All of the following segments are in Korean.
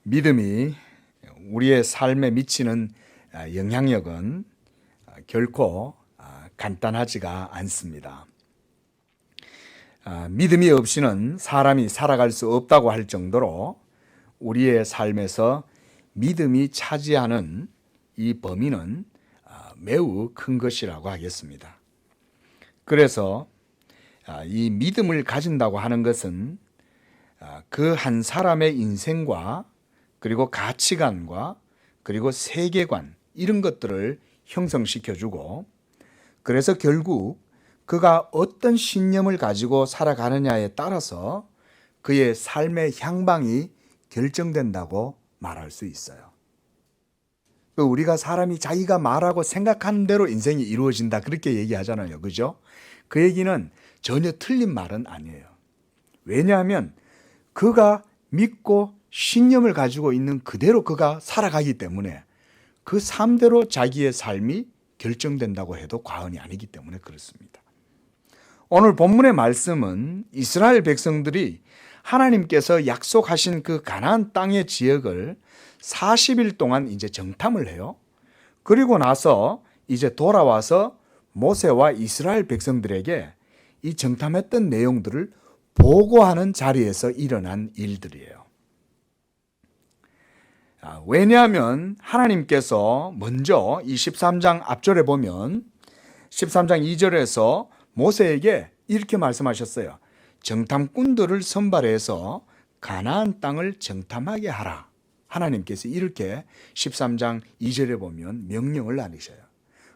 믿음이 우리의 삶에 미치는 영향력은 결코 간단하지가 않습니다. 믿음이 없이는 사람이 살아갈 수 없다고 할 정도로 우리의 삶에서 믿음이 차지하는 이 범위는 매우 큰 것이라고 하겠습니다. 그래서 이 믿음을 가진다고 하는 것은 그 한 사람의 인생과 그리고 가치관과 그리고 세계관 이런 것들을 형성시켜주고, 그래서 결국 그가 어떤 신념을 가지고 살아가느냐에 따라서 그의 삶의 향방이 결정된다고 말할 수 있어요. 우리가 사람이 자기가 말하고 생각하는 대로 인생이 이루어진다 그렇게 얘기하잖아요. 그죠? 그 얘기는 전혀 틀린 말은 아니에요. 왜냐하면 그가 믿고 신념을 가지고 있는 그대로 그가 살아가기 때문에 그 삶대로 자기의 삶이 결정된다고 해도 과언이 아니기 때문에 그렇습니다. 오늘 본문의 말씀은 이스라엘 백성들이 하나님께서 약속하신 그 가나안 땅의 지역을 40일 동안 이제 정탐을 해요. 그리고 나서 이제 돌아와서 모세와 이스라엘 백성들에게 이 정탐했던 내용들을 보고하는 자리에서 일어난 일들이에요. 왜냐하면 하나님께서 먼저 이 13장 앞절에 보면 13장 2절에서 모세에게 이렇게 말씀하셨어요. 정탐꾼들을 선발해서 가나안 땅을 정탐하게 하라. 하나님께서 이렇게 13장 2절에 보면 명령을 내리셔요.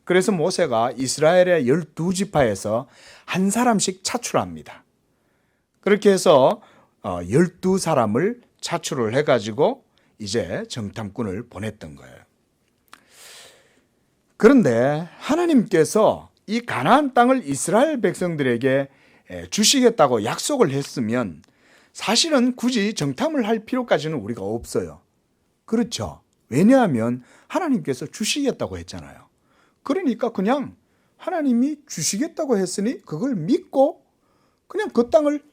그래서 모세가 이스라엘의 12지파에서 한 사람씩 차출합니다. 그렇게 해서 12사람을 차출을 해가지고 이제 정탐꾼을 보냈던 거예요. 그런데 하나님께서 이 가나안 땅을 이스라엘 백성들에게 주시겠다고 약속을 했으면 사실은 굳이 정탐을 할 필요까지는 우리가 없어요. 그렇죠? 왜냐하면 하나님께서 주시겠다고 했잖아요. 그러니까 그냥 하나님이 주시겠다고 했으니 그걸 믿고 그냥 그 땅을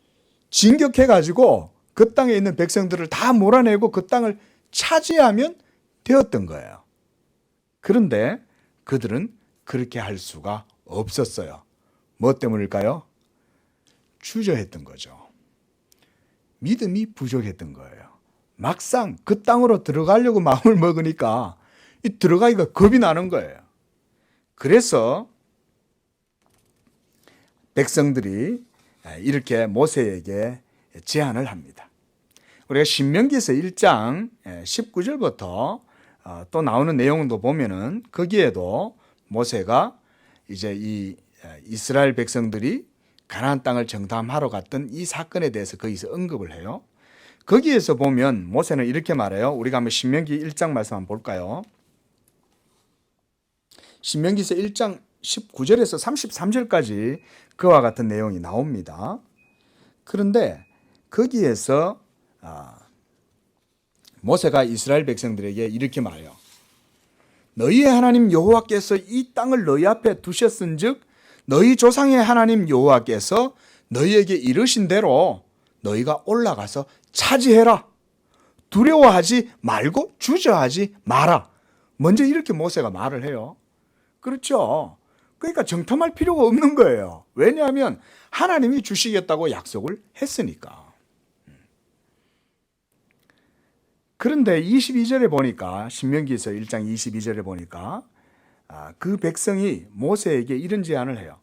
진격해가지고 그 땅에 있는 백성들을 다 몰아내고 그 땅을 차지하면 되었던 거예요. 그런데 그들은 그렇게 할 수가 없었어요. 뭐 때문일까요? 주저했던 거죠. 믿음이 부족했던 거예요. 막상 그 땅으로 들어가려고 마음을 먹으니까 들어가기가 겁이 나는 거예요. 그래서 백성들이 이렇게 모세에게 제안을 합니다. 우리가 신명기서 1장 19절부터 또 나오는 내용도 보면은 거기에도 모세가 이제 이 이스라엘 백성들이 가나안 땅을 정탐하러 갔던 이 사건에 대해서 거기서 언급을 해요. 거기에서 보면 모세는 이렇게 말해요. 우리가 한번 신명기 1장 말씀 한번 볼까요? 신명기서 1장 19절에서 33절까지 그와 같은 내용이 나옵니다. 그런데 거기에서 모세가 이스라엘 백성들에게 이렇게 말해요. 너희의 하나님 여호와께서 이 땅을 너희 앞에 두셨은즉 너희 조상의 하나님 여호와께서 너희에게 이르신 대로 너희가 올라가서 차지해라. 두려워하지 말고 주저하지 마라. 먼저 이렇게 모세가 말을 해요. 그렇죠? 그러니까 정탐할 필요가 없는 거예요. 왜냐하면 하나님이 주시겠다고 약속을 했으니까. 그런데 22절에 보니까 신명기서 1장 22절에 보니까 그 백성이 모세에게 이런 제안을 해요.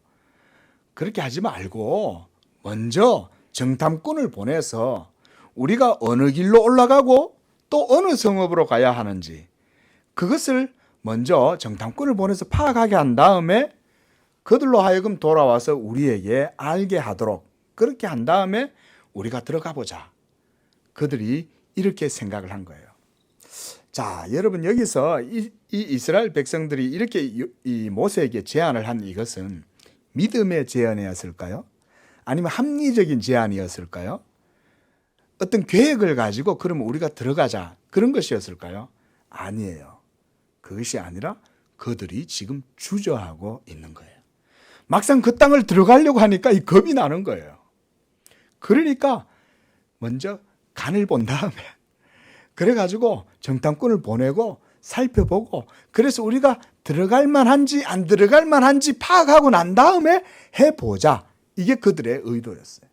그렇게 하지 말고 먼저 정탐꾼을 보내서 우리가 어느 길로 올라가고 또 어느 성읍으로 가야 하는지 그것을 먼저 정탐꾼을 보내서 파악하게 한 다음에 그들로 하여금 돌아와서 우리에게 알게 하도록 그렇게 한 다음에 우리가 들어가 보자. 그들이 이렇게 생각을 한 거예요. 자, 여러분 여기서 이 이스라엘 백성들이 이렇게 이 모세에게 제안을 한 이것은 믿음의 제안이었을까요? 아니면 합리적인 제안이었을까요? 어떤 계획을 가지고 그러면 우리가 들어가자 그런 것이었을까요? 아니에요. 그것이 아니라 그들이 지금 주저하고 있는 거예요. 막상 그 땅을 들어가려고 하니까 이 겁이 나는 거예요. 그러니까 먼저 간을 본 다음에 그래가지고 정탐꾼을 보내고 살펴보고, 그래서 우리가 들어갈 만한지 안 들어갈 만한지 파악하고 난 다음에 해보자. 이게 그들의 의도였어요.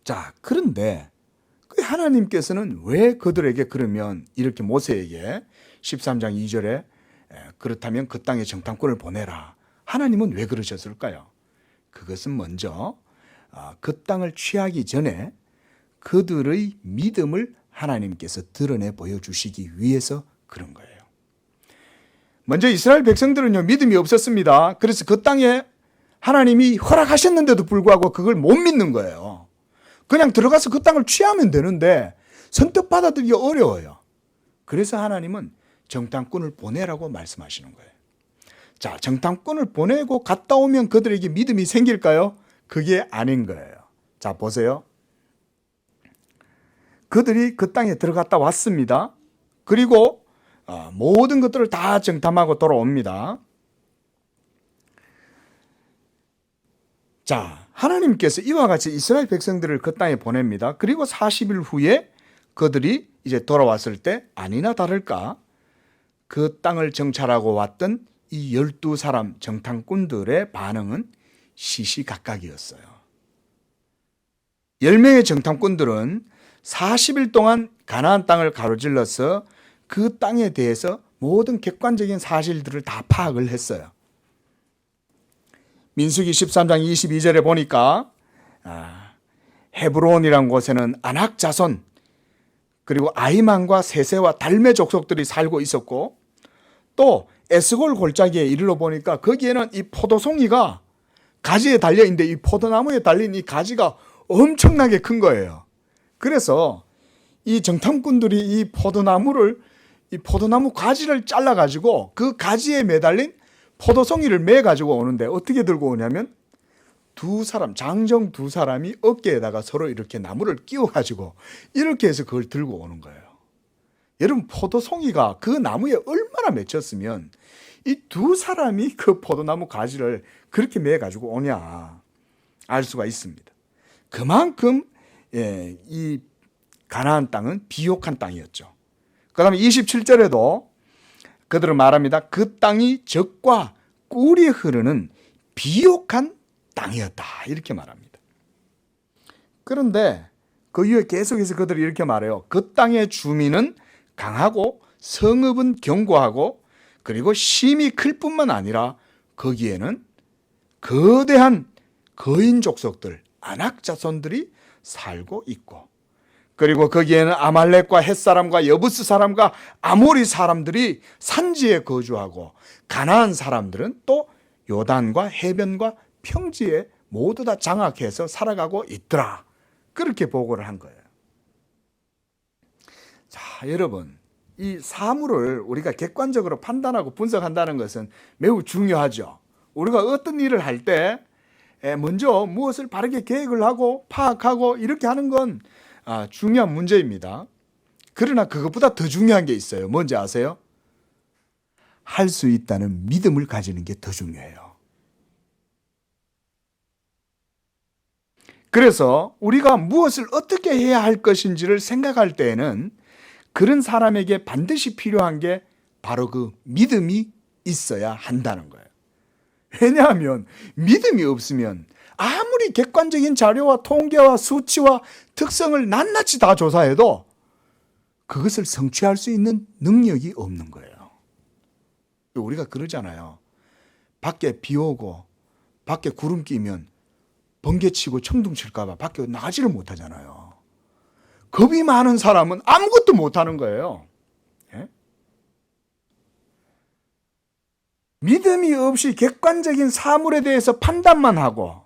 자, 그런데 하나님께서는 왜 그들에게 그러면 이렇게 모세에게 13장 2절에 그렇다면 그 땅에 정탐꾼을 보내라. 하나님은 왜 그러셨을까요? 그것은 먼저 그 땅을 취하기 전에 그들의 믿음을 하나님께서 드러내 보여주시기 위해서 그런 거예요. 먼저 이스라엘 백성들은요, 믿음이 없었습니다. 그래서 그 땅에 하나님이 허락하셨는데도 불구하고 그걸 못 믿는 거예요. 그냥 들어가서 그 땅을 취하면 되는데 선뜻 받아들이기 어려워요. 그래서 하나님은 정탐꾼을 보내라고 말씀하시는 거예요. 자, 정탐꾼을 보내고 갔다 오면 그들에게 믿음이 생길까요? 그게 아닌 거예요. 자, 보세요. 그들이 그 땅에 들어갔다 왔습니다. 그리고 모든 것들을 다 정탐하고 돌아옵니다. 자, 하나님께서 이와 같이 이스라엘 백성들을 그 땅에 보냅니다. 그리고 40일 후에 그들이 이제 돌아왔을 때 아니나 다를까 그 땅을 정찰하고 왔던 이 12사람 정탐꾼들의 반응은 시시각각이었어요. 10명의 정탐꾼들은 40일 동안 가나안 땅을 가로질러서 그 땅에 대해서 모든 객관적인 사실들을 다 파악을 했어요. 민수기 13장 22절에 보니까 헤브론이라는 곳에는 아낙 자손 그리고 아이만과 세세와 달메 족속들이 살고 있었고, 또 에스골 골짜기에 이르러 보니까 거기에는 이 포도송이가 가지에 달려있는데 이 포도나무에 달린 이 가지가 엄청나게 큰 거예요. 그래서 이 정탐꾼들이 이 포도나무 가지를 잘라가지고 그 가지에 매달린 포도송이를 매가지고 오는데 어떻게 들고 오냐면 장정 두 사람이 어깨에다가 서로 이렇게 나무를 끼워가지고 이렇게 해서 그걸 들고 오는 거예요. 여러분, 포도송이가 그 나무에 얼마나 맺혔으면 이 두 사람이 그 포도나무 가지를 그렇게 매가지고 오냐 알 수가 있습니다. 그만큼 이 가나안 땅은 비옥한 땅이었죠. 그 다음에 27절에도 그들은 말합니다. 그 땅이 젖과 꿀이 흐르는 비옥한 땅이었다. 이렇게 말합니다. 그런데 그 이후에 계속해서 그들이 이렇게 말해요. 그 땅의 주민은 강하고 성읍은 견고하고 그리고 심이 클 뿐만 아니라 거기에는 거대한 거인 족속들, 아낙 자손들이 살고 있고, 그리고 거기에는 아말렉과 헷사람과 여부스 사람과 아모리 사람들이 산지에 거주하고, 가나안 사람들은 또 요단과 해변과 평지에 모두 다 장악해서 살아가고 있더라. 그렇게 보고를 한 거예요. 자, 여러분, 이 사물을 우리가 객관적으로 판단하고 분석한다는 것은 매우 중요하죠. 우리가 어떤 일을 할 때 먼저 무엇을 바르게 계획을 하고 파악하고 이렇게 하는 건 중요한 문제입니다. 그러나 그것보다 더 중요한 게 있어요. 뭔지 아세요? 할 수 있다는 믿음을 가지는 게 더 중요해요. 그래서 우리가 무엇을 어떻게 해야 할 것인지를 생각할 때에는 그런 사람에게 반드시 필요한 게 바로 그 믿음이 있어야 한다는 거예요. 왜냐하면 믿음이 없으면 아무리 객관적인 자료와 통계와 수치와 특성을 낱낱이 다 조사해도 그것을 성취할 수 있는 능력이 없는 거예요. 우리가 그러잖아요. 밖에 비 오고 밖에 구름 끼면 번개치고 천둥 칠까 봐 밖에 나가지를 못하잖아요. 겁이 많은 사람은 아무것도 못하는 거예요. 예? 믿음이 없이 객관적인 사물에 대해서 판단만 하고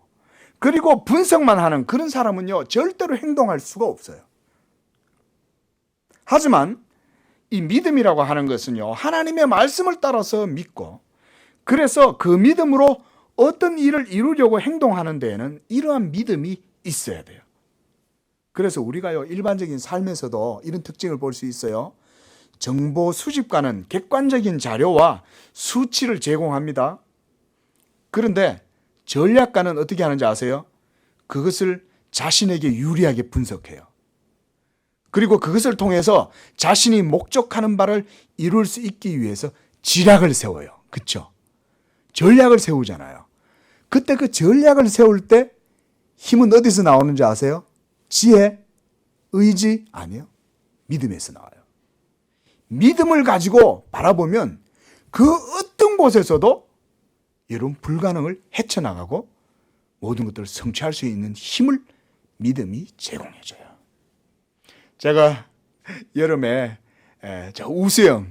그리고 분석만 하는 그런 사람은요, 절대로 행동할 수가 없어요. 하지만 이 믿음이라고 하는 것은요, 하나님의 말씀을 따라서 믿고, 그래서 그 믿음으로 어떤 일을 이루려고 행동하는 데에는 이러한 믿음이 있어야 돼요. 그래서 우리가요, 일반적인 삶에서도 이런 특징을 볼 수 있어요. 정보 수집과는 객관적인 자료와 수치를 제공합니다. 그런데 전략가는 어떻게 하는지 아세요? 그것을 자신에게 유리하게 분석해요. 그리고 그것을 통해서 자신이 목적하는 바를 이룰 수 있기 위해서 지략을 세워요. 그렇죠? 전략을 세우잖아요. 그때 그 전략을 세울 때 힘은 어디서 나오는지 아세요? 지혜, 의지 아니에요. 믿음에서 나와요. 믿음을 가지고 바라보면 그 어떤 곳에서도 여러분 불가능을 헤쳐나가고 모든 것들을 성취할 수 있는 힘을 믿음이 제공해줘요. 제가 여름에 저 우수영,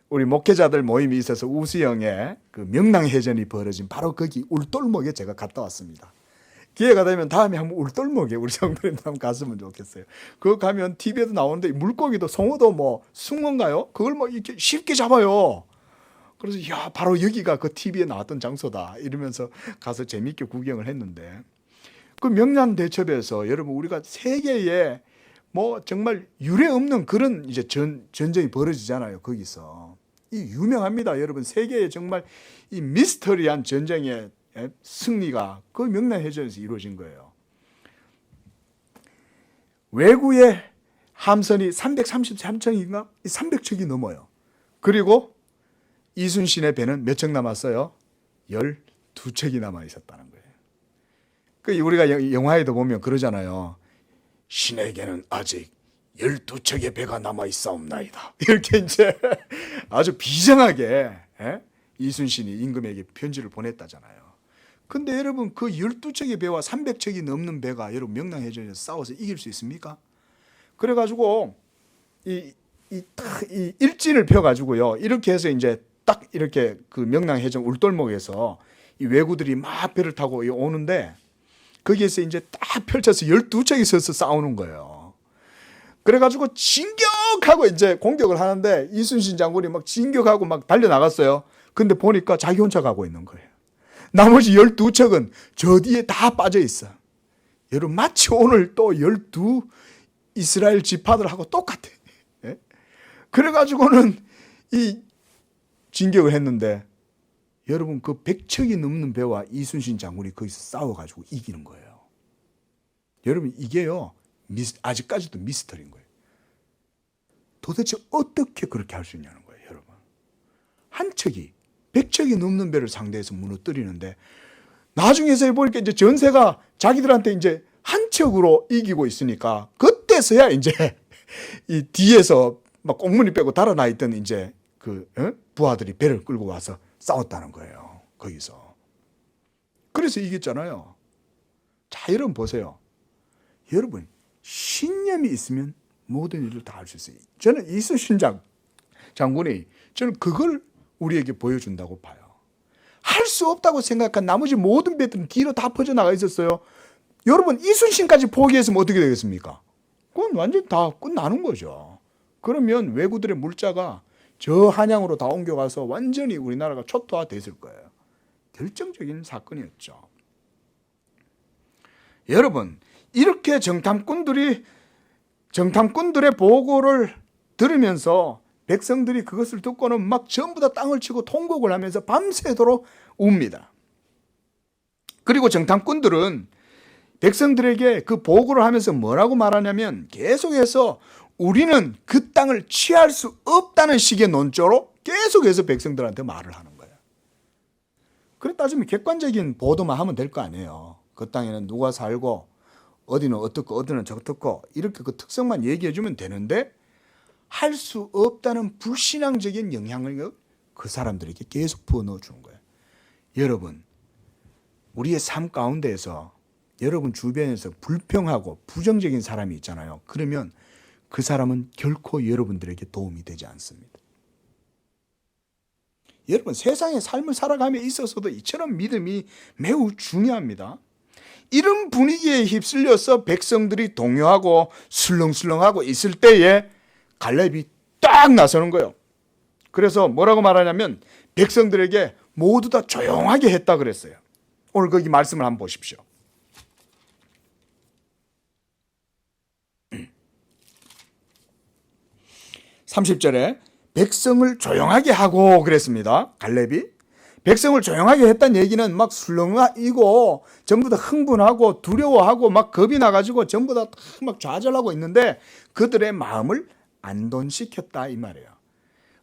우리 목회자들 모임이 있어서 우수영에 그 명랑해전이 벌어진 바로 거기 울돌목에 제가 갔다 왔습니다. 기회가 되면 다음에 한번 울돌목에 우리 성도님들 한번 갔으면 좋겠어요. 그거 가면 TV에도 나오는데 물고기도 송어도 뭐 숭어인가요? 그걸 뭐 이렇게 쉽게 잡아요. 그래서 야 바로 여기가 그 TV에 나왔던 장소다 이러면서 가서 재미있게 구경을 했는데 그 명란대첩에서 여러분 우리가 세계에 뭐 정말 유례 없는 그런 이제 전쟁이 벌어지잖아요. 거기서 이 유명합니다. 여러분 세계에 정말 이 미스터리한 전쟁의 승리가 그 명란해전에서 이루어진 거예요. 외구의 함선이 333척인가? 300척이 넘어요. 그리고 이순신의 배는 몇 척 남았어요? 12척이 남아 있었다는 거예요. 그 우리가 영화에도 보면 그러잖아요. 신에게는 아직 12척의 배가 남아 있사옵나이다. 이렇게 이제 아주 비장하게 이순신이 임금에게 편지를 보냈다잖아요. 근데 여러분 그 12척의 배와 300척이 넘는 배가 여러분 명랑해전에서 싸워서 이길 수 있습니까? 그래가지고 이 일진을 펴가지고요. 이렇게 해서 이제 딱 이렇게 그 명랑해전 울돌목에서 이 왜구들이 막 배를 타고 오는데 거기에서 이제 딱 펼쳐서 12척이 서서 싸우는 거예요. 그래가지고 진격하고 이제 공격을 하는데 이순신 장군이 막 진격하고 막 달려나갔어요. 근데 보니까 자기 혼자 가고 있는 거예요. 나머지 12척은 저 뒤에 다 빠져 있어. 여러분 마치 오늘 또 12 이스라엘 지파들하고 똑같아. 예? 그래가지고는 이 진격을 했는데 여러분 그 100척이 넘는 배와 이순신 장군이 거기서 싸워가지고 이기는 거예요. 여러분 이게요 아직까지도 미스터리인 거예요. 도대체 어떻게 그렇게 할 수 있냐는 거예요. 여러분 한 척이 100척이 넘는 배를 상대해서 무너뜨리는데 나중에서 보니까 이제 전세가 자기들한테 이제 한 척으로 이기고 있으니까 그때서야 이제 이 뒤에서 막 꽁무니 빼고 달아나 있던 이제 그 부하들이 배를 끌고 와서 싸웠다는 거예요. 거기서. 그래서 이겼잖아요. 자, 여러분 보세요. 여러분 신념이 있으면 모든 일을 다 할 수 있어요. 저는 이순신 장군이 저는 그걸 우리에게 보여준다고 봐요. 할 수 없다고 생각한 나머지 모든 배들은 뒤로 다 퍼져나가 있었어요. 여러분 이순신까지 포기했으면 어떻게 되겠습니까? 그건 완전히 다 끝나는 거죠. 그러면 왜구들의 물자가 저 한양으로 다 옮겨가서 완전히 우리나라가 초토화됐을 거예요. 결정적인 사건이었죠. 여러분 이렇게 정탐꾼들의 보고를 들으면서 백성들이 그것을 듣고는 막 전부 다 땅을 치고 통곡을 하면서 밤새도록 웁니다. 그리고 정탐꾼들은 백성들에게 그 보고를 하면서 뭐라고 말하냐면 계속해서 우리는 그 땅을 취할 수 없다는 식의 논조로 계속해서 백성들한테 말을 하는 거예요. 그래 따지면 객관적인 보도만 하면 될 거 아니에요. 그 땅에는 누가 살고 어디는 어떻고 어디는 저떻고 이렇게 그 특성만 얘기해 주면 되는데 할 수 없다는 불신앙적인 영향을 그 사람들에게 계속 부어넣어 주는 거예요. 여러분 우리의 삶 가운데에서 여러분 주변에서 불평하고 부정적인 사람이 있잖아요. 그러면 그 사람은 결코 여러분들에게 도움이 되지 않습니다. 여러분 세상의 삶을 살아감에 있어서도 이처럼 믿음이 매우 중요합니다. 이런 분위기에 휩쓸려서 백성들이 동요하고 술렁술렁하고 있을 때에 갈렙이 딱 나서는 거예요. 그래서 뭐라고 말하냐면 백성들에게 모두 다 조용하게 했다 그랬어요. 오늘 거기 말씀을 한번 보십시오. 30절에 백성을 조용하게 하고 그랬습니다. 갈렙이 백성을 조용하게 했다는 얘기는 막 술렁이고 전부 다 흥분하고 두려워하고 막 겁이 나가지고 전부 다 막 좌절하고 있는데 그들의 마음을 안돈시켰다 이 말이에요.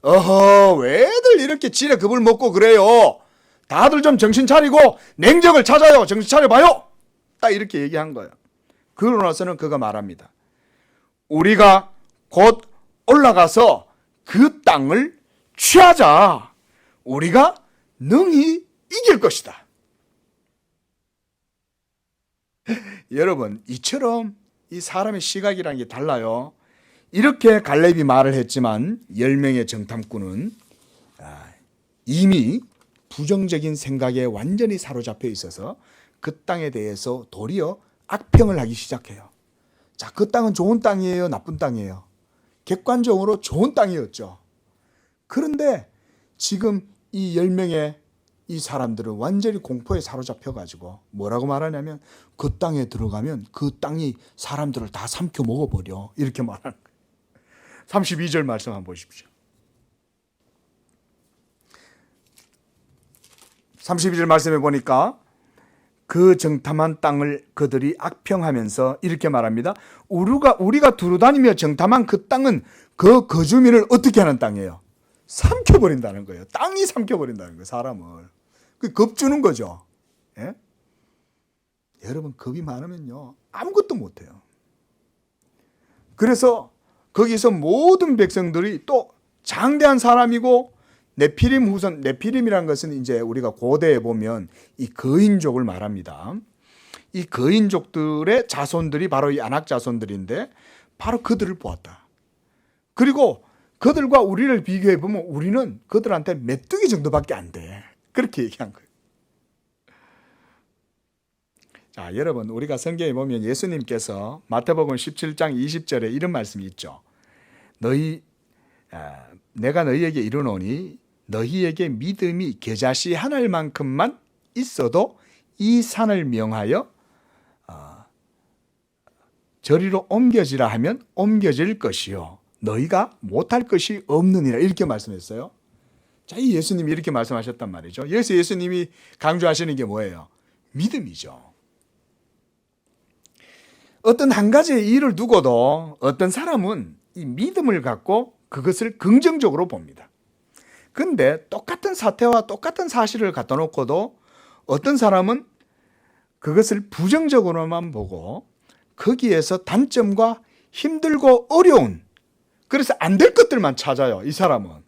어허, 왜들 이렇게 지레 겁을 먹고 그래요? 다들 좀 정신 차리고 냉정을 찾아요. 정신 차려봐요. 딱 이렇게 얘기한 거예요. 그러고 나서는 그가 말합니다. 우리가 곧 올라가서 그 땅을 취하자. 우리가 능히 이길 것이다. 여러분, 이처럼 이 사람의 시각이라는 게 달라요. 이렇게 갈렙이 말을 했지만 10명의 정탐꾼은 이미 부정적인 생각에 완전히 사로잡혀 있어서 그 땅에 대해서 도리어 악평을 하기 시작해요. 자, 그 땅은 좋은 땅이에요, 나쁜 땅이에요? 객관적으로 좋은 땅이었죠. 그런데 지금 이 10명의 이 사람들은 완전히 공포에 사로잡혀가지고 뭐라고 말하냐면 그 땅에 들어가면 그 땅이 사람들을 다 삼켜 먹어버려. 이렇게 말하는 거예요. 32절 말씀 한번 보십시오. 32절 말씀에 보니까 그 정탐한 땅을 그들이 악평하면서 이렇게 말합니다. 우리가 두루다니며 정탐한 그 땅은 그 거주민을 어떻게 하는 땅이에요? 삼켜버린다는 거예요. 땅이 삼켜버린다는 거예요. 사람을. 겁주는 거죠. 예? 여러분, 겁이 많으면요 아무것도 못해요. 그래서 거기서 모든 백성들이 또 장대한 사람이고 네피림 후손, 네피림이라는 것은 이제 우리가 고대에 보면 이 거인족을 말합니다. 이 거인족들의 자손들이 바로 이 아낙 자손들인데 바로 그들을 보았다. 그리고 그들과 우리를 비교해 보면 우리는 그들한테 메뚜기 정도밖에 안 돼. 그렇게 얘기한 거예요. 자, 여러분, 우리가 성경에 보면 예수님께서 마태복음 17장 20절에 이런 말씀이 있죠. 내가 너희에게 이르노니 너희에게 믿음이 겨자씨 하나만큼만 있어도 이 산을 명하여 저리로 옮겨지라 하면 옮겨질 것이요 너희가 못할 것이 없느니라. 이렇게 말씀했어요. 자, 이 예수님이 이렇게 말씀하셨단 말이죠. 여기서 예수님이 강조하시는 게 뭐예요? 믿음이죠. 어떤 한 가지의 일을 두고도 어떤 사람은 이 믿음을 갖고 그것을 긍정적으로 봅니다. 근데 똑같은 사태와 똑같은 사실을 갖다 놓고도 어떤 사람은 그것을 부정적으로만 보고 거기에서 단점과 힘들고 어려운, 그래서 안 될 것들만 찾아요, 이 사람은.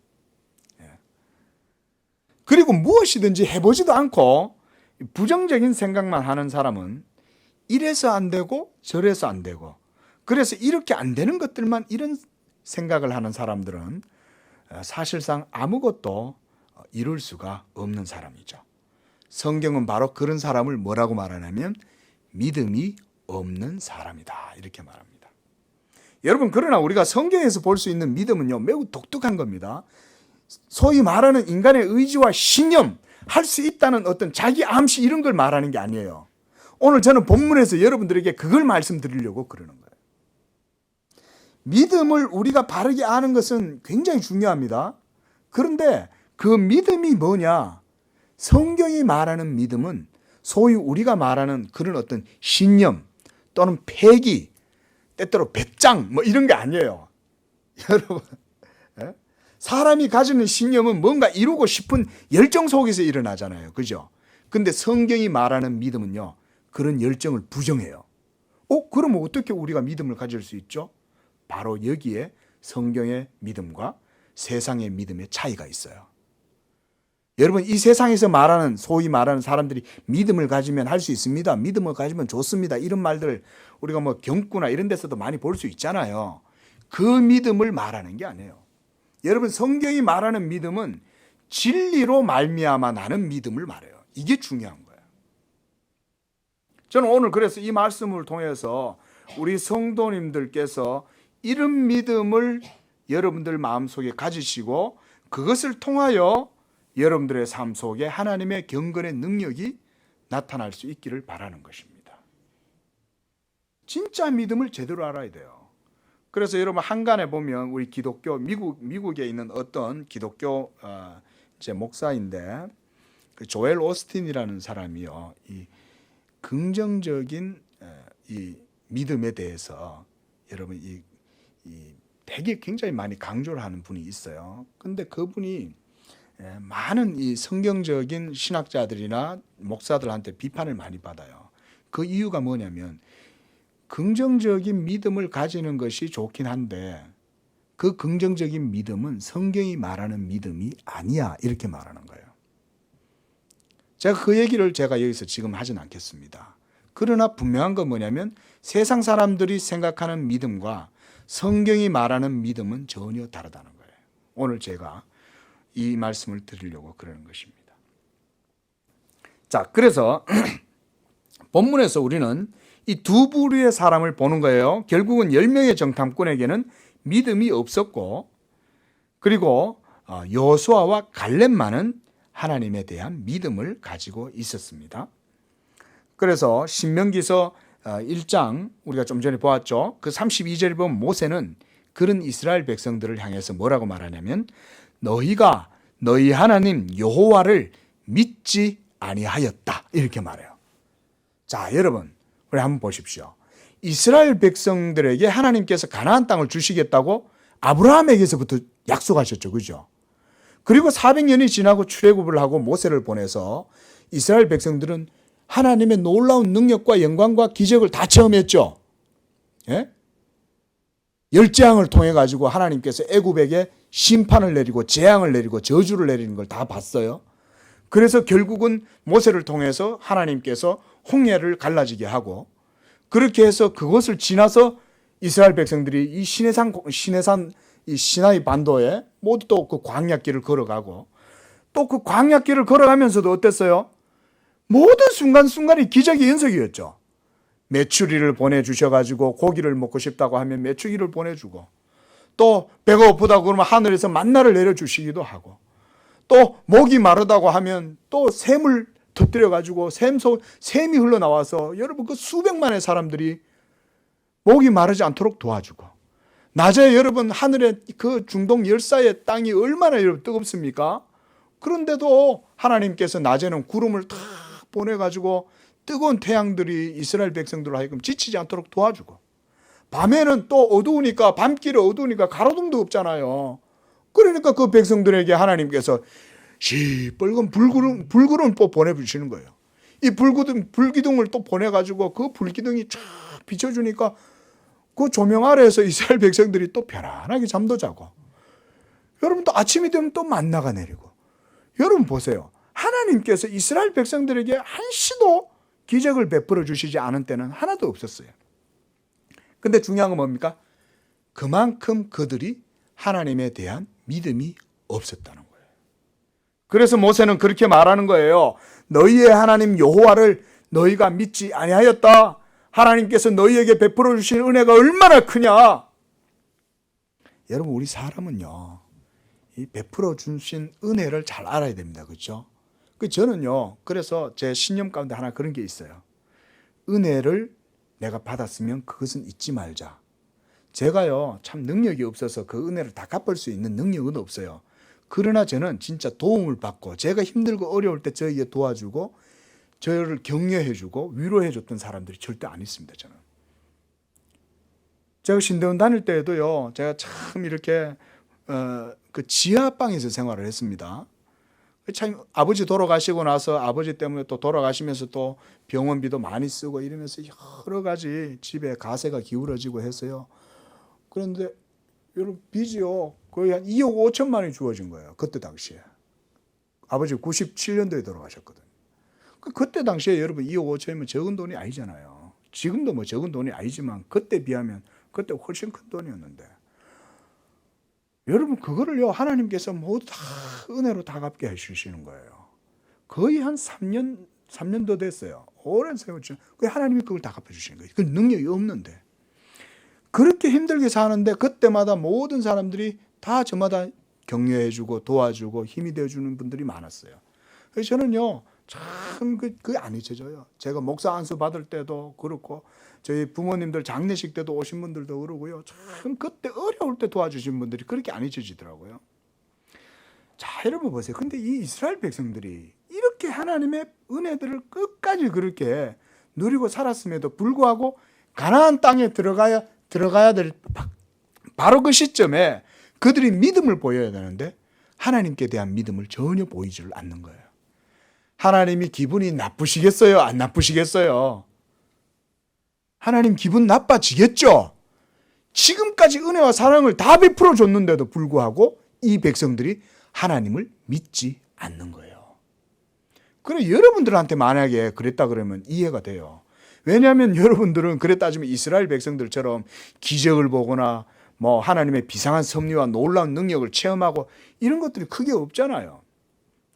그리고 무엇이든지 해보지도 않고 부정적인 생각만 하는 사람은 이래서 안 되고 저래서 안 되고, 그래서 이렇게 안 되는 것들만 이런 생각을 하는 사람들은 사실상 아무것도 이룰 수가 없는 사람이죠. 성경은 바로 그런 사람을 뭐라고 말하냐면 믿음이 없는 사람이다, 이렇게 말합니다. 여러분, 그러나 우리가 성경에서 볼 수 있는 믿음은요 매우 독특한 겁니다. 소위 말하는 인간의 의지와 신념, 할 수 있다는 어떤 자기 암시 이런 걸 말하는 게 아니에요. 오늘 저는 본문에서 여러분들에게 그걸 말씀드리려고 그러는 거예요. 믿음을 우리가 바르게 아는 것은 굉장히 중요합니다. 그런데 그 믿음이 뭐냐? 성경이 말하는 믿음은 소위 우리가 말하는 그런 어떤 신념 또는 패기, 때때로 배짱 뭐 이런 게 아니에요. 여러분, 사람이 가지는 신념은 뭔가 이루고 싶은 열정 속에서 일어나잖아요. 그죠? 근데 성경이 말하는 믿음은요 그런 열정을 부정해요. 그러면 어떻게 우리가 믿음을 가질 수 있죠? 바로 여기에 성경의 믿음과 세상의 믿음의 차이가 있어요. 여러분, 이 세상에서 말하는, 소위 말하는 사람들이 믿음을 가지면 할 수 있습니다, 믿음을 가지면 좋습니다, 이런 말들 우리가 뭐 경구나 이런 데서도 많이 볼 수 있잖아요. 그 믿음을 말하는 게 아니에요. 여러분, 성경이 말하는 믿음은 진리로 말미암아 나는 믿음을 말해요. 이게 중요한 거예요. 저는 오늘 그래서 이 말씀을 통해서 우리 성도님들께서 이런 믿음을 여러분들 마음속에 가지시고 그것을 통하여 여러분들의 삶 속에 하나님의 경건의 능력이 나타날 수 있기를 바라는 것입니다. 진짜 믿음을 제대로 알아야 돼요. 그래서 여러분, 한간에 보면 우리 기독교, 미국에 있는 어떤 기독교 이제 목사인데 그 조엘 오스틴이라는 사람이요, 이 긍정적인 이 믿음에 대해서 여러분 이 되게 굉장히 많이 강조를 하는 분이 있어요. 근데 그분이 많은 이 성경적인 신학자들이나 목사들한테 비판을 많이 받아요. 그 이유가 뭐냐면 긍정적인 믿음을 가지는 것이 좋긴 한데 그 긍정적인 믿음은 성경이 말하는 믿음이 아니야, 이렇게 말하는 거예요. 제가 그 얘기를 제가 여기서 지금 하진 않겠습니다. 그러나 분명한 건 뭐냐면 세상 사람들이 생각하는 믿음과 성경이 말하는 믿음은 전혀 다르다는 거예요. 오늘 제가 이 말씀을 드리려고 그러는 것입니다. 자, 그래서 본문에서 우리는 이 두 부류의 사람을 보는 거예요. 결국은 10명의 정탐꾼에게는 믿음이 없었고, 그리고 여호수아와 갈렙만은 하나님에 대한 믿음을 가지고 있었습니다. 그래서 신명기서 1장 우리가 좀 전에 보았죠. 그 32절에 보면 모세는 그런 이스라엘 백성들을 향해서 뭐라고 말하냐면 너희가 너희 하나님 여호와를 믿지 아니하였다, 이렇게 말해요. 자, 여러분 우리 한번 보십시오. 이스라엘 백성들에게 하나님께서 가나안 땅을 주시겠다고 아브라함에게서부터 약속하셨죠. 그죠? 그리고 400년이 지나고 출애굽을 하고 모세를 보내서 이스라엘 백성들은 하나님의 놀라운 능력과 영광과 기적을 다 체험했죠. 예? 열재앙을 통해 가지고 하나님께서 애굽에게 심판을 내리고 재앙을 내리고 저주를 내리는 걸 다 봤어요. 그래서 결국은 모세를 통해서 하나님께서 홍해를 갈라지게 하고, 그렇게 해서 그것을 지나서 이스라엘 백성들이 이 시내산 이 시나이 반도에 모두 또 그 광야길을 걸어가고, 또 그 광야길을 걸어가면서도 어땠어요? 모든 순간순간이 기적의 연속이었죠. 메추리를 보내주셔가지고 고기를 먹고 싶다고 하면 메추리를 보내주고, 또 배가 고프다고 그러면 하늘에서 만나를 내려주시기도 하고, 또 목이 마르다고 하면 또 샘을 터뜨려가지고 샘이 흘러나와서 여러분 그 수백만의 사람들이 목이 마르지 않도록 도와주고, 낮에 여러분 하늘에 그 중동 열사의 땅이 얼마나 여러분 뜨겁습니까? 그런데도 하나님께서 낮에는 구름을 탁 보내가지고 뜨거운 태양들이 이스라엘 백성들을 하여금 지치지 않도록 도와주고, 밤에는 또 어두우니까, 밤길이 어두우니까 가로등도 없잖아요. 그러니까 그 백성들에게 하나님께서 시뻘건 불구름 또 보내주시는 거예요. 이 불기둥을 또 보내가지고 그 불기둥이 쫙 비춰주니까 그 조명 아래에서 이스라엘 백성들이 또 편안하게 잠도 자고, 여러분 또 아침이 되면 또 만나가 내리고, 여러분 보세요. 하나님께서 이스라엘 백성들에게 한시도 기적을 베풀어 주시지 않은 때는 하나도 없었어요. 근데 중요한 건 뭡니까? 그만큼 그들이 하나님에 대한 믿음이 없었다는 거예요. 그래서 모세는 그렇게 말하는 거예요. 너희의 하나님 여호와를 너희가 믿지 아니하였다. 하나님께서 너희에게 베풀어 주신 은혜가 얼마나 크냐. 여러분 우리 사람은요, 이 베풀어 주신 은혜를 잘 알아야 됩니다. 그렇죠? 저는요, 그래서 제 신념 가운데 하나 그런 게 있어요. 은혜를 내가 받았으면 그것은 잊지 말자. 제가요 참 능력이 없어서 그 은혜를 다 갚을 수 있는 능력은 없어요. 그러나 저는 진짜 도움을 받고, 제가 힘들고 어려울 때 저에게 도와주고 저를 격려해주고 위로해줬던 사람들이 절대 안 있습니다. 저는 제가 신대원 다닐 때에도요, 제가 참 이렇게 그 지하방에서 생활을 했습니다. 참 아버지 돌아가시고 나서 아버지 때문에 또 돌아가시면서 또 병원비도 많이 쓰고 이러면서 여러 가지 집에 가세가 기울어지고 했어요. 그런데 여러분 빚이요 거의 한 2억 5천만 원이 주어진 거예요. 그때 당시에. 아버지 97년도에 돌아가셨거든요. 그때 당시에 여러분 2억 5천이면 적은 돈이 아니잖아요. 지금도 뭐 적은 돈이 아니지만 그때 비하면 그때 훨씬 큰 돈이었는데, 여러분 그거를요 하나님께서 모두 다 은혜로 다 갚게 해주시는 거예요. 거의 한 3년도 됐어요. 오랜 세월 지나 하나님이 그걸 다 갚아주시는 거예요. 그 능력이 없는데, 그렇게 힘들게 사는데 그때마다 모든 사람들이 다 저마다 격려해주고 도와주고 힘이 되어주는 분들이 많았어요. 그래서 저는요 참 그게 안 잊혀져요. 제가 목사 안수 받을 때도 그렇고, 저희 부모님들 장례식 때도 오신 분들도 그러고요. 참 그때 어려울 때 도와주신 분들이 그렇게 안 잊혀지더라고요. 자, 여러분 보세요. 근데 이 이스라엘 백성들이 이렇게 그렇게 하나님의 은혜들을 끝까지 그렇게 누리고 살았음에도 불구하고 가나안 땅에 들어가야 될 바로 그 시점에 그들이 믿음을 보여야 되는데 하나님께 대한 믿음을 전혀 보이지를 않는 거예요. 하나님이 기분이 나쁘시겠어요? 안 나쁘시겠어요? 하나님 기분 나빠지겠죠? 지금까지 은혜와 사랑을 다 베풀어 줬는데도 불구하고 이 백성들이 하나님을 믿지 않는 거예요. 그래, 여러분들한테 만약에 그랬다 그러면 이해가 돼요. 왜냐하면 여러분들은 그래 따지면 이스라엘 백성들처럼 기적을 보거나 뭐 하나님의 비상한 섭리와 놀라운 능력을 체험하고 이런 것들이 크게 없잖아요.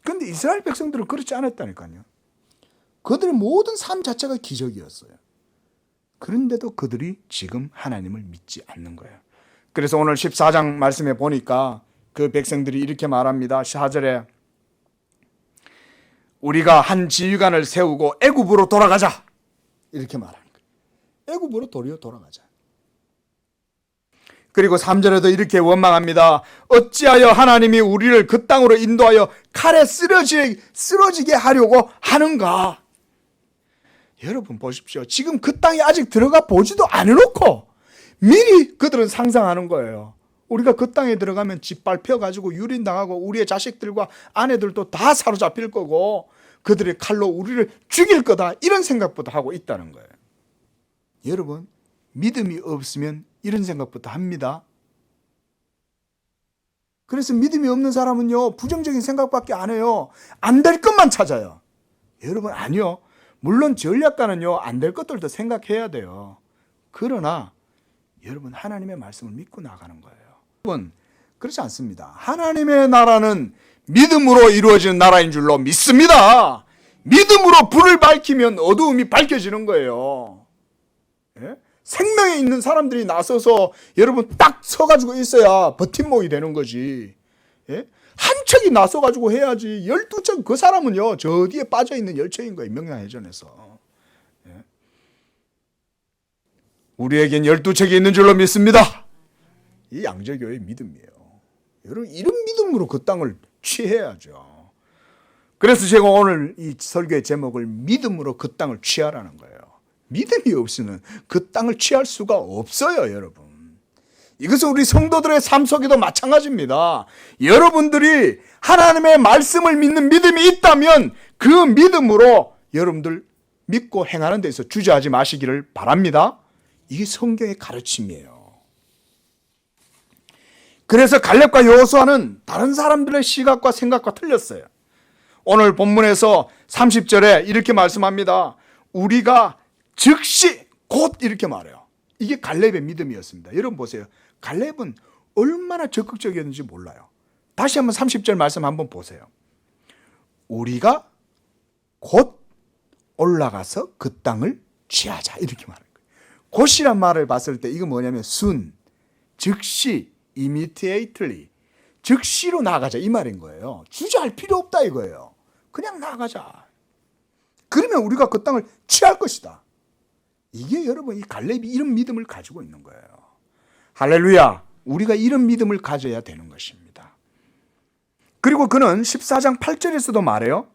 그런데 이스라엘 백성들은 그렇지 않았다니까요. 그들의 모든 삶 자체가 기적이었어요. 그런데도 그들이 지금 하나님을 믿지 않는 거예요. 그래서 오늘 14장 말씀에 보니까 그 백성들이 이렇게 말합니다. 4절에 우리가 한 지휘관을 세우고 애굽으로 돌아가자, 이렇게 말하는 거예요. 애굽으로 돌아가자. 그리고 3절에도 이렇게 원망합니다. 어찌하여 하나님이 우리를 그 땅으로 인도하여 칼에 쓰러지게 하려고 하는가? 여러분 보십시오. 지금 그 땅에 아직 들어가 보지도 않아놓고 미리 그들은 상상하는 거예요. 우리가 그 땅에 들어가면 짓밟혀가지고 유린당하고 우리의 자식들과 아내들도 다 사로잡힐 거고 그들의 칼로 우리를 죽일 거다, 이런 생각부터 하고 있다는 거예요. 여러분, 믿음이 없으면 이런 생각부터 합니다. 그래서 믿음이 없는 사람은요, 부정적인 생각밖에 안 해요. 안 될 것만 찾아요. 여러분, 아니요. 물론 전략가는요, 안 될 것들도 생각해야 돼요. 그러나 여러분, 하나님의 말씀을 믿고 나가는 거예요. 여러분, 그렇지 않습니다. 하나님의 나라는 믿음으로 이루어지는 나라인 줄로 믿습니다. 믿음으로 불을 밝히면 어두움이 밝혀지는 거예요. 예? 생명에 있는 사람들이 나서서 여러분 딱 서가지고 있어야 버팀목이 되는 거지. 예? 한 척이 나서가지고 해야지. 12척, 그 사람은요, 저 어디에 빠져있는 열척인 거예요. 명량해전에서. 예? 우리에겐 12척이 있는 줄로 믿습니다. 이 양재교회의 믿음이에요. 여러분, 이런 믿음으로 그 땅을 취해야죠. 그래서 제가 오늘 이 설교의 제목을 믿음으로 그 땅을 취하라는 거예요. 믿음이 없이는 그 땅을 취할 수가 없어요, 여러분. 이것은 우리 성도들의 삶 속에도 마찬가지입니다. 여러분들이 하나님의 말씀을 믿는 믿음이 있다면 그 믿음으로 여러분들 믿고 행하는 데서 주저하지 마시기를 바랍니다. 이게 성경의 가르침이에요. 그래서 갈렙과 여호수아는 다른 사람들의 시각과 생각과 틀렸어요. 오늘 본문에서 30절에 이렇게 말씀합니다. 우리가 즉시 곧, 이렇게 말해요. 이게 갈렙의 믿음이었습니다. 여러분 보세요. 갈렙은 얼마나 적극적이었는지 몰라요. 다시 한번 30절 말씀 한번 보세요. 우리가 곧 올라가서 그 땅을 취하자, 이렇게 말하는 거예요. 곧이란 말을 봤을 때 이거 뭐냐면 즉시, immediately, 즉시로 나가자, 이 말인 거예요. 주저할 필요 없다 이거예요. 그냥 나가자. 그러면 우리가 그 땅을 취할 것이다. 이게 여러분, 이 갈렙이 이런 믿음을 가지고 있는 거예요. 할렐루야. 우리가 이런 믿음을 가져야 되는 것입니다. 그리고 그는 14장 8절에서도 말해요.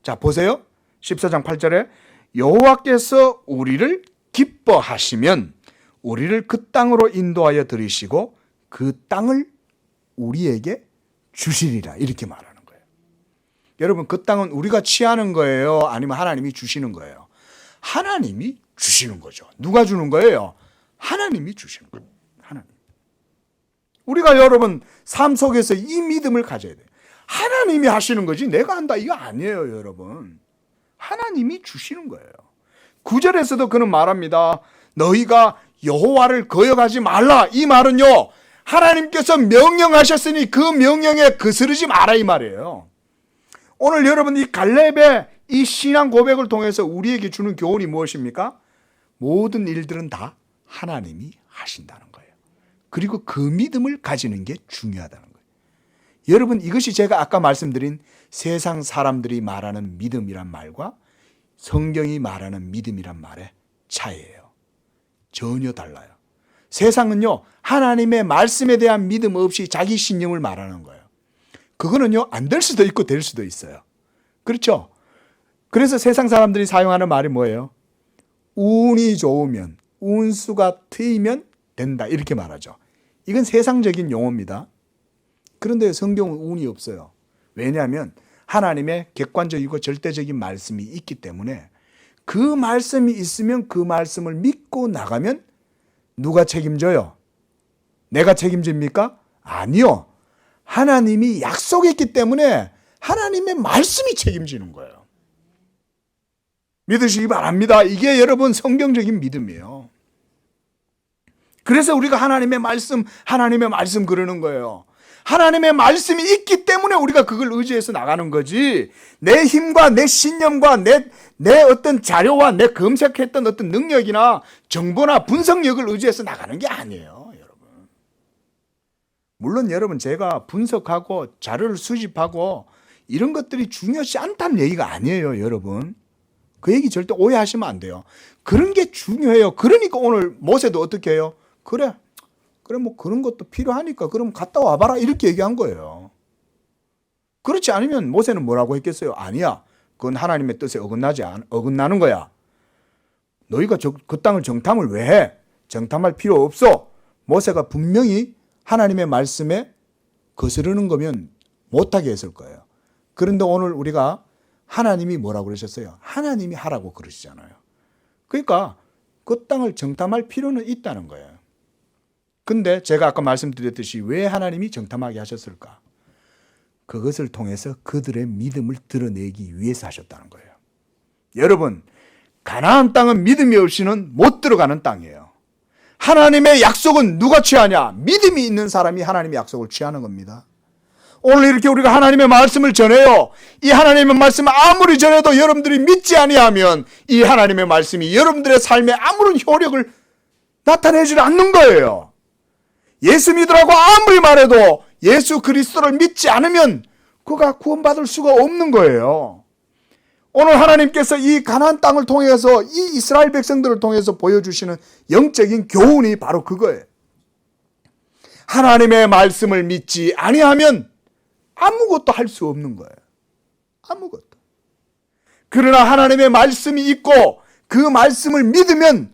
자, 보세요. 14장 8절에 여호와께서 우리를 기뻐하시면 우리를 그 땅으로 인도하여 들이시고 그 땅을 우리에게 주시리라, 이렇게 말하는 거예요. 여러분, 그 땅은 우리가 취하는 거예요? 아니면 하나님이 주시는 거예요? 하나님이 주시는 거죠. 누가 주는 거예요? 하나님이 주시는 거예요. 하나님. 우리가 여러분 삶 속에서 이 믿음을 가져야 돼요. 하나님이 하시는 거지 내가 한다 이거 아니에요, 여러분. 하나님이 주시는 거예요. 9절에서도 그는 말합니다. 너희가 여호와를 거역하지 말라. 이 말은요, 하나님께서 명령하셨으니 그 명령에 거스르지 마라, 이 말이에요. 오늘 여러분, 이 갈렙의 이 신앙 고백을 통해서 우리에게 주는 교훈이 무엇입니까? 모든 일들은 다 하나님이 하신다는 거예요. 그리고 그 믿음을 가지는 게 중요하다는 거예요. 여러분, 이것이 제가 아까 말씀드린 세상 사람들이 말하는 믿음이란 말과 성경이 말하는 믿음이란 말의 차이예요. 전혀 달라요. 세상은요, 하나님의 말씀에 대한 믿음 없이 자기 신념을 말하는 거예요. 그거는요, 안 될 수도 있고 될 수도 있어요. 그렇죠? 그래서 세상 사람들이 사용하는 말이 뭐예요? 운이 좋으면, 운수가 트이면 된다, 이렇게 말하죠. 이건 세상적인 용어입니다. 그런데 성경은 운이 없어요. 왜냐하면 하나님의 객관적이고 절대적인 말씀이 있기 때문에 그 말씀이 있으면 그 말씀을 믿고 나가면 누가 책임져요? 내가 책임집니까? 아니요. 하나님이 약속했기 때문에 하나님의 말씀이 책임지는 거예요. 믿으시기 바랍니다. 이게 여러분 성경적인 믿음이에요. 그래서 우리가 하나님의 말씀 그러는 거예요. 하나님의 말씀이 있기 때문에 우리가 그걸 의지해서 나가는 거지, 내 힘과 내 신념과 내 어떤 자료와 내 검색했던 어떤 능력이나 정보나 분석력을 의지해서 나가는 게 아니에요, 여러분. 물론 여러분, 제가 분석하고 자료를 수집하고 이런 것들이 중요하지 않다는 얘기가 아니에요, 여러분. 그 얘기 절대 오해하시면 안 돼요. 그런 게 중요해요. 그러니까 오늘 모세도 어떻게 해요? 그래 뭐 그런 것도 필요하니까 그럼 갔다 와봐라, 이렇게 얘기한 거예요. 그렇지 않으면 모세는 뭐라고 했겠어요? 아니야, 그건 하나님의 뜻에 어긋나는 거야. 너희가 그 땅을 정탐을 왜 해? 정탐할 필요 없어. 모세가 분명히 하나님의 말씀에 거스르는 거면 못하게 했을 거예요. 그런데 오늘 우리가 하나님이 뭐라고 그러셨어요? 하나님이 하라고 그러시잖아요. 그러니까 그 땅을 정탐할 필요는 있다는 거예요. 근데 제가 아까 말씀드렸듯이 왜 하나님이 정탐하게 하셨을까? 그것을 통해서 그들의 믿음을 드러내기 위해서 하셨다는 거예요. 여러분, 가나안 땅은 믿음이 없이는 못 들어가는 땅이에요. 하나님의 약속은 누가 취하냐? 믿음이 있는 사람이 하나님의 약속을 취하는 겁니다. 오늘 이렇게 우리가 하나님의 말씀을 전해요. 이 하나님의 말씀을 아무리 전해도 여러분들이 믿지 아니하면 이 하나님의 말씀이 여러분들의 삶에 아무런 효력을 나타내지 않는 거예요. 예수 믿으라고 아무리 말해도 예수 그리스도를 믿지 않으면 그가 구원받을 수가 없는 거예요. 오늘 하나님께서 이 가나안 땅을 통해서 이 이스라엘 백성들을 통해서 보여주시는 영적인 교훈이 바로 그거예요. 하나님의 말씀을 믿지 아니하면 아무것도 할 수 없는 거예요. 아무것도. 그러나 하나님의 말씀이 있고 그 말씀을 믿으면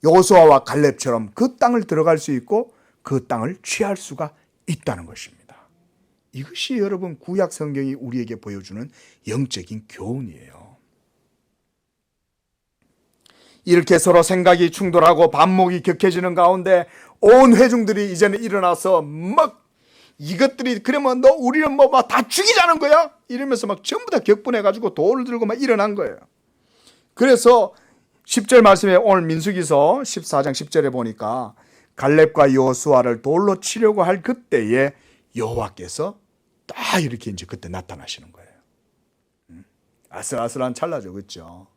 여호수아와 갈렙처럼 그 땅을 들어갈 수 있고 그 땅을 취할 수가 있다는 것입니다. 이것이 여러분 구약 성경이 우리에게 보여주는 영적인 교훈이에요. 이렇게 서로 생각이 충돌하고 반목이 격해지는 가운데 온 회중들이 이제는 일어나서 막 이것들이 그러면 너 우리는 뭐 다 죽이자는 거야? 이러면서 막 전부 다 격분해가지고 돌을 들고 막 일어난 거예요. 그래서 10절 말씀에 오늘 민수기서 14장 10절에 보니까 갈렙과 여호수아를 돌로 치려고 할 그때에 여호와께서 딱 이렇게 이제 그때 나타나시는 거예요. 아슬아슬한 찰나죠, 그렇죠?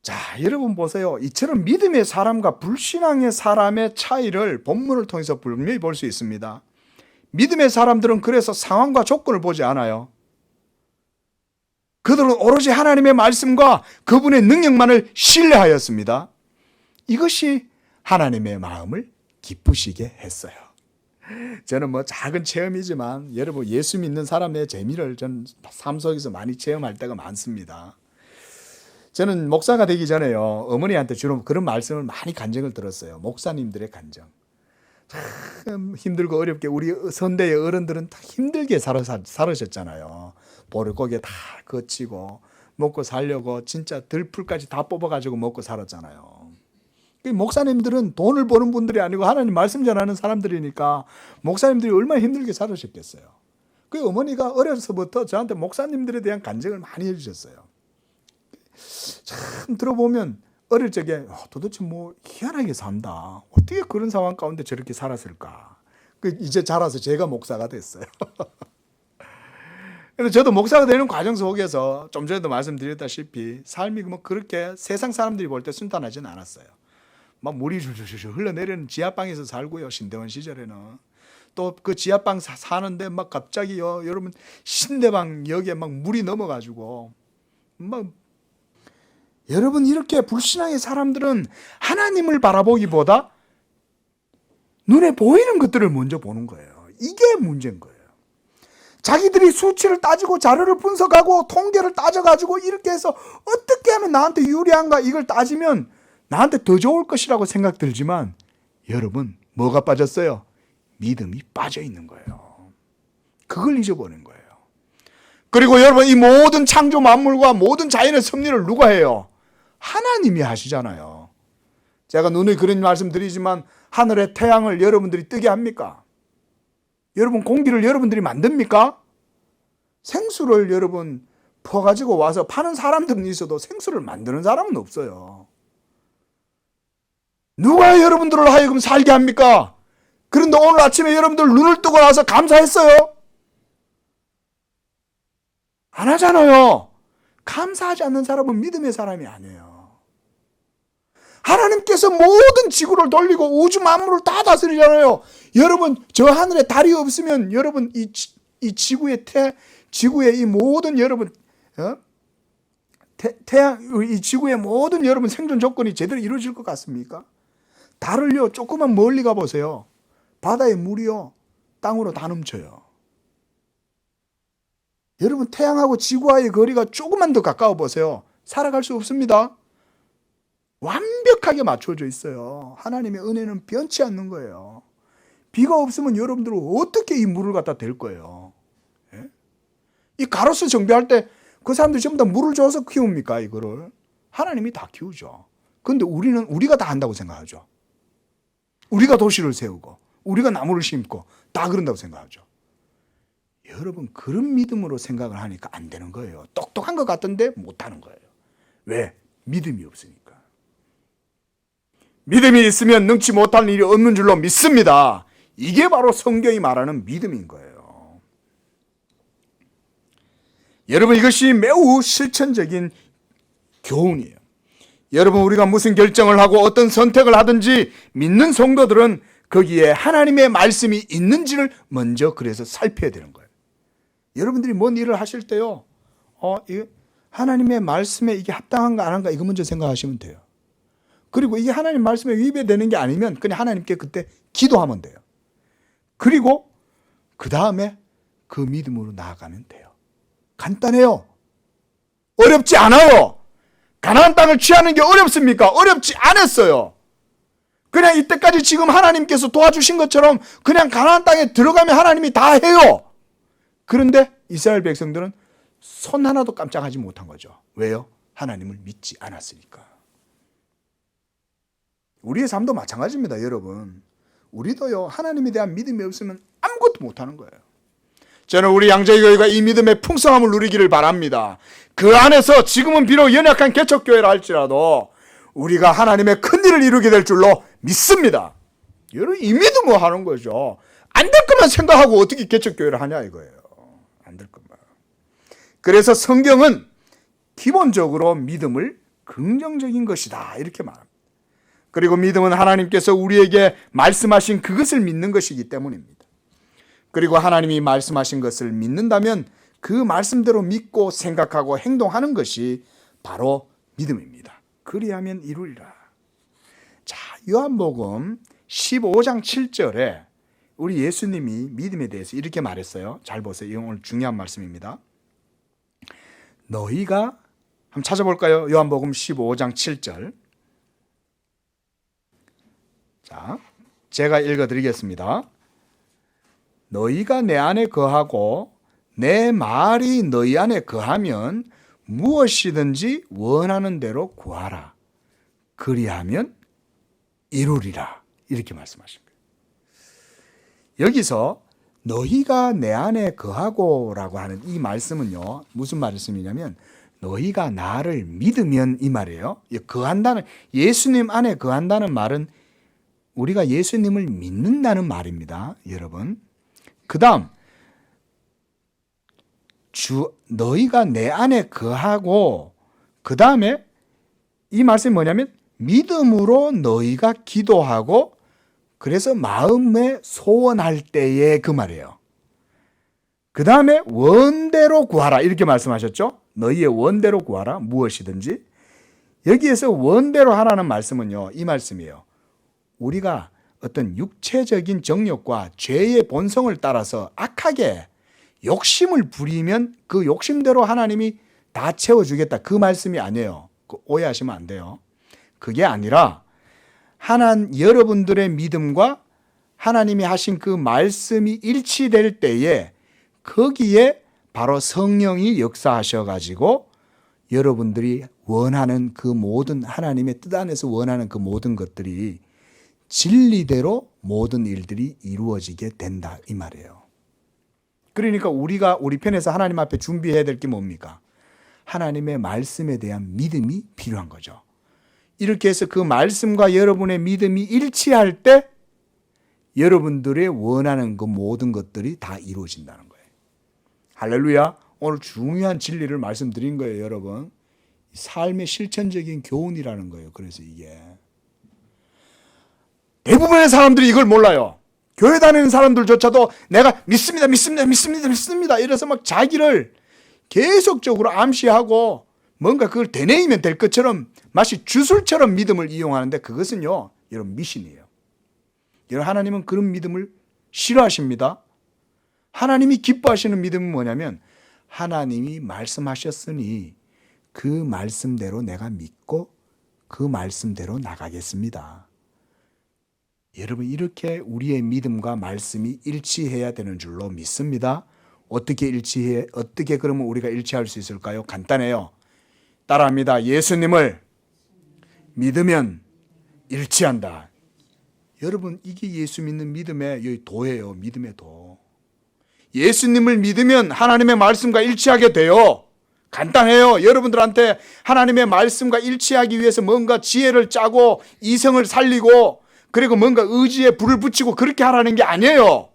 자, 여러분 보세요. 이처럼 믿음의 사람과 불신앙의 사람의 차이를 본문을 통해서 분명히 볼 수 있습니다. 믿음의 사람들은 그래서 상황과 조건을 보지 않아요. 그들은 오로지 하나님의 말씀과 그분의 능력만을 신뢰하였습니다. 이것이 하나님의 마음을 기쁘시게 했어요. 저는 뭐 작은 체험이지만 여러분 예수 믿는 사람의 재미를 전 삶 속에서 많이 체험할 때가 많습니다. 저는 목사가 되기 전에요, 어머니한테 주로 그런 말씀을 많이 간증을 들었어요. 목사님들의 간증. 참 힘들고 어렵게 우리 선대의 어른들은 다 힘들게 살으셨잖아요. 보릿고개 다 거치고 먹고 살려고 진짜 들풀까지 다 뽑아가지고 먹고 살았잖아요. 목사님들은 돈을 버는 분들이 아니고 하나님 말씀 전하는 사람들이니까 목사님들이 얼마나 힘들게 살으셨겠어요. 그 어머니가 어려서부터 저한테 목사님들에 대한 간증을 많이 해주셨어요. 참 들어보면 어릴 적에 도대체 뭐 희한하게 산다, 어떻게 그런 상황 가운데 저렇게 살았을까. 이제 자라서 제가 목사가 됐어요. 그래서 저도 목사가 되는 과정 속에서 좀 전에도 말씀드렸다시피 삶이 뭐 그렇게 세상 사람들이 볼 때 순탄하지는 않았어요. 막 물이 줄줄줄 흘러내리는 지하방에서 살고요. 신대원 시절에는 또 그 지하방 사는데 막 갑자기요, 여러분 신대방 역에 막 물이 넘어가지고 막, 여러분 이렇게 불신앙의 사람들은 하나님을 바라보기보다 눈에 보이는 것들을 먼저 보는 거예요. 이게 문제인 거예요. 자기들이 수치를 따지고 자료를 분석하고 통계를 따져가지고 이렇게 해서 어떻게 하면 나한테 유리한가 이걸 따지면 나한테 더 좋을 것이라고 생각 들지만 여러분 뭐가 빠졌어요? 믿음이 빠져 있는 거예요. 그걸 잊어버린 거예요. 그리고 여러분 이 모든 창조 만물과 모든 자연의 섭리를 누가 해요? 하나님이 하시잖아요. 제가 누누이 그런 말씀 드리지만 하늘의 태양을 여러분들이 뜨게 합니까? 여러분 공기를 여러분들이 만듭니까? 생수를 여러분 퍼가지고 와서 파는 사람들은 있어도 생수를 만드는 사람은 없어요. 누가 여러분들을 하여금 살게 합니까? 그런데 오늘 아침에 여러분들 눈을 뜨고 나서 감사했어요? 안 하잖아요. 감사하지 않는 사람은 믿음의 사람이 아니에요. 하나님께서 모든 지구를 돌리고 우주 만물을 다 다스리잖아요. 여러분 저 하늘에 달이 없으면 여러분 이 지구의 지구의 이 모든 여러분 태양 이 지구의 모든 여러분 생존 조건이 제대로 이루어질 것 같습니까? 달을요 조금만 멀리 가보세요. 바다의 물이요 땅으로 다 넘쳐요. 여러분 태양하고 지구와의 거리가 조금만 더 가까워 보세요. 살아갈 수 없습니다. 완벽하게 맞춰져 있어요. 하나님의 은혜는 변치 않는 거예요. 비가 없으면 여러분들은 어떻게 이 물을 갖다 댈 거예요? 예? 이 가로수 정비할 때 그 사람들이 전부 다 물을 줘서 키웁니까? 이거를 하나님이 다 키우죠. 그런데 우리가 다 한다고 생각하죠. 우리가 도시를 세우고 우리가 나무를 심고 다 그런다고 생각하죠. 여러분 그런 믿음으로 생각을 하니까 안 되는 거예요. 똑똑한 것 같은데 못하는 거예요. 왜? 믿음이 없으니까. 믿음이 있으면 능치 못할 일이 없는 줄로 믿습니다. 이게 바로 성경이 말하는 믿음인 거예요. 여러분 이것이 매우 실천적인 교훈이에요. 여러분 우리가 무슨 결정을 하고 어떤 선택을 하든지 믿는 성도들은 거기에 하나님의 말씀이 있는지를 먼저 그래서 살펴야 되는 거예요. 여러분들이 뭔 일을 하실 때요, 하나님의 말씀에 이게 합당한가 안 한가 이거 먼저 생각하시면 돼요. 그리고 이게 하나님 말씀에 위배되는 게 아니면 그냥 하나님께 그때 기도하면 돼요. 그리고 그 다음에 그 믿음으로 나아가면 돼요. 간단해요. 어렵지 않아요. 가나안 땅을 취하는 게 어렵습니까? 어렵지 않았어요. 그냥 이때까지 지금 하나님께서 도와주신 것처럼 그냥 가나안 땅에 들어가면 하나님이 다 해요. 그런데 이스라엘 백성들은 손 하나도 깜짝하지 못한 거죠. 왜요? 하나님을 믿지 않았으니까. 우리의 삶도 마찬가지입니다, 여러분. 우리도요, 하나님에 대한 믿음이 없으면 아무것도 못하는 거예요. 저는 우리 양재교회가 이 믿음의 풍성함을 누리기를 바랍니다. 그 안에서 지금은 비록 연약한 개척교회라 할지라도 우리가 하나님의 큰 일을 이루게 될 줄로 믿습니다. 여러분 이 믿음으로 하는 거죠. 안 될 것만 생각하고 어떻게 개척교회를 하냐 이거예요. 안 될 것만. 그래서 성경은 기본적으로 믿음을 긍정적인 것이다 이렇게 말합니다. 그리고 믿음은 하나님께서 우리에게 말씀하신 그것을 믿는 것이기 때문입니다. 그리고 하나님이 말씀하신 것을 믿는다면 그 말씀대로 믿고 생각하고 행동하는 것이 바로 믿음입니다. 그리하면 이루리라. 자, 요한복음 15장 7절에 우리 예수님이 믿음에 대해서 이렇게 말했어요. 잘 보세요. 이건 오늘 중요한 말씀입니다. 너희가 한번 찾아볼까요? 요한복음 15장 7절. 자, 제가 읽어드리겠습니다. 너희가 내 안에 거하고 내 말이 너희 안에 거하면 무엇이든지 원하는 대로 구하라. 그리하면 이루리라. 이렇게 말씀하신 거예요. 여기서 너희가 내 안에 거하고 라고 하는 이 말씀은요, 무슨 말씀이냐면 너희가 나를 믿으면 이 말이에요. 거한다는, 예수님 안에 거한다는 말은 우리가 예수님을 믿는다는 말입니다, 여러분. 그 다음 너희가 내 안에 거하고 그 다음에 이 말씀이 뭐냐면 믿음으로 너희가 기도하고 그래서 마음에 소원할 때에 그 말이에요. 그 다음에 원대로 구하라 이렇게 말씀하셨죠. 너희의 원대로 구하라 무엇이든지. 여기에서 원대로 하라는 말씀은요 이 말씀이에요. 우리가 어떤 육체적인 정욕과 죄의 본성을 따라서 악하게 욕심을 부리면 그 욕심대로 하나님이 다 채워주겠다, 그 말씀이 아니에요. 오해하시면 안 돼요. 그게 아니라 여러분들의 믿음과 하나님이 하신 그 말씀이 일치될 때에 거기에 바로 성령이 역사하셔가지고 여러분들이 원하는 그 모든, 하나님의 뜻 안에서 원하는 그 모든 것들이 진리대로 모든 일들이 이루어지게 된다, 이 말이에요. 그러니까 우리가 우리 편에서 하나님 앞에 준비해야 될 게 뭡니까? 하나님의 말씀에 대한 믿음이 필요한 거죠. 이렇게 해서 그 말씀과 여러분의 믿음이 일치할 때 여러분들의 원하는 그 모든 것들이 다 이루어진다는 거예요. 할렐루야. 오늘 중요한 진리를 말씀드린 거예요, 여러분. 삶의 실천적인 교훈이라는 거예요. 그래서 이게 대부분의 사람들이 이걸 몰라요. 교회 다니는 사람들조차도 내가 믿습니다 이래서 막 자기를 계속적으로 암시하고 뭔가 그걸 되뇌이면 될 것처럼 마치 주술처럼 믿음을 이용하는데, 그것은요, 여러분, 미신이에요. 여러분, 하나님은 그런 믿음을 싫어하십니다. 하나님이 기뻐하시는 믿음은 뭐냐면, 하나님이 말씀하셨으니 그 말씀대로 내가 믿고 그 말씀대로 나가겠습니다. 여러분, 이렇게 우리의 믿음과 말씀이 일치해야 되는 줄로 믿습니다. 어떻게 그러면 우리가 일치할 수 있을까요? 간단해요. 따라합니다. 예수님을 믿으면 일치한다. 여러분, 이게 예수 믿는 믿음의 여기 도예요. 믿음의 도. 예수님을 믿으면 하나님의 말씀과 일치하게 돼요. 간단해요. 여러분들한테 하나님의 말씀과 일치하기 위해서 뭔가 지혜를 짜고 이성을 살리고 그리고 뭔가 의지에 불을 붙이고 그렇게 하라는 게 아니에요.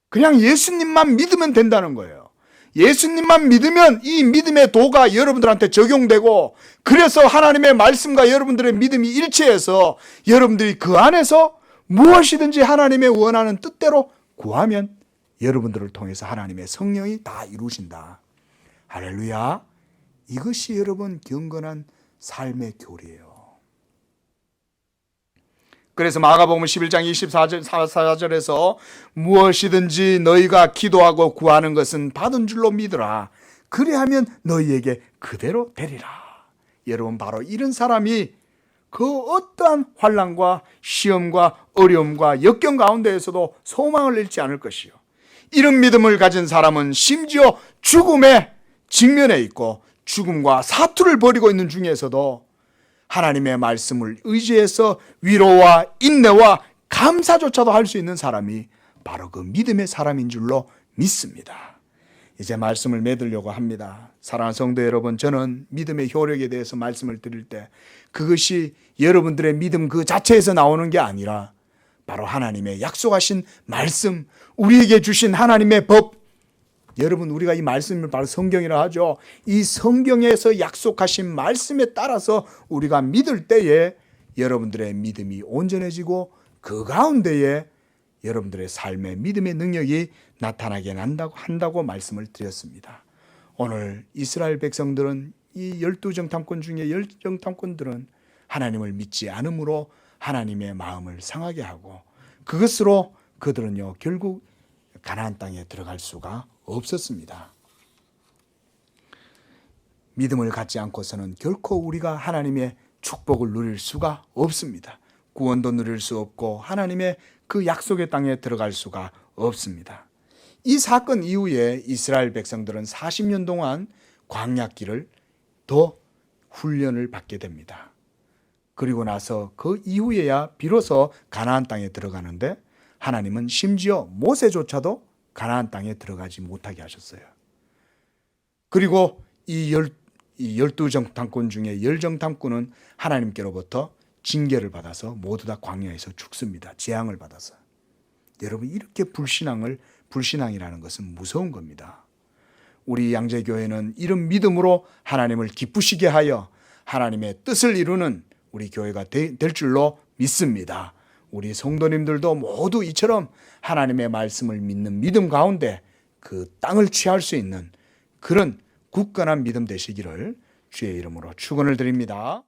그냥 예수님만 믿으면 된다는 거예요. 예수님만 믿으면 이 믿음의 도가 여러분들한테 적용되고, 그래서 하나님의 말씀과 여러분들의 믿음이 일치해서 여러분들이 그 안에서 무엇이든지 하나님의 원하는 뜻대로 구하면 여러분들을 통해서 하나님의 성령이 다 이루신다. 할렐루야. 이것이 여러분 경건한 삶의 교리예요. 그래서 마가복음 11장 24절에서 무엇이든지 너희가 기도하고 구하는 것은 받은 줄로 믿으라. 그리하면 너희에게 그대로 되리라. 여러분, 바로 이런 사람이 그 어떠한 환난과 시험과 어려움과 역경 가운데에서도 소망을 잃지 않을 것이요. 이런 믿음을 가진 사람은 심지어 죽음에 직면해 있고 죽음과 사투를 벌이고 있는 중에서도 하나님의 말씀을 의지해서 위로와 인내와 감사조차도 할 수 있는 사람이 바로 그 믿음의 사람인 줄로 믿습니다. 이제 말씀을 맺으려고 합니다. 사랑하는 성도 여러분, 저는 믿음의 효력에 대해서 말씀을 드릴 때 그것이 여러분들의 믿음 그 자체에서 나오는 게 아니라 바로 하나님의 약속하신 말씀, 우리에게 주신 하나님의 법, 여러분, 우리가 이 말씀을 바로 성경이라 하죠. 이 성경에서 약속하신 말씀에 따라서 우리가 믿을 때에 여러분들의 믿음이 온전해지고 그 가운데에 여러분들의 삶의 믿음의 능력이 나타나게 한다고 말씀을 드렸습니다. 오늘 이스라엘 백성들은, 이 12정탐권 중에 10정탐권들은 하나님을 믿지 않으므로 하나님의 마음을 상하게 하고, 그것으로 그들은요 결국 가나안 땅에 들어갈 수가 없었습니다. 믿음을 갖지 않고서는 결코 우리가 하나님의 축복을 누릴 수가 없습니다. 구원도 누릴 수 없고 하나님의 그 약속의 땅에 들어갈 수가 없습니다. 이 사건 이후에 이스라엘 백성들은 40년 동안 광야길을 더 훈련을 받게 됩니다. 그리고 나서 그 이후에야 비로소 가나안 땅에 들어가는데, 하나님은 심지어 모세조차도 가나안 땅에 들어가지 못하게 하셨어요. 그리고 이 12정탐권 중에 10정탐권은 하나님께로부터 징계를 받아서 모두 다 광야에서 죽습니다. 재앙을 받아서. 여러분, 이렇게 불신앙이라는 것은 무서운 겁니다. 우리 양재교회는 이런 믿음으로 하나님을 기쁘시게 하여 하나님의 뜻을 이루는 우리 교회가 될 줄로 믿습니다. 우리 성도님들도 모두 이처럼 하나님의 말씀을 믿는 믿음 가운데 그 땅을 취할 수 있는 그런 굳건한 믿음 되시기를 주의 이름으로 축원을 드립니다.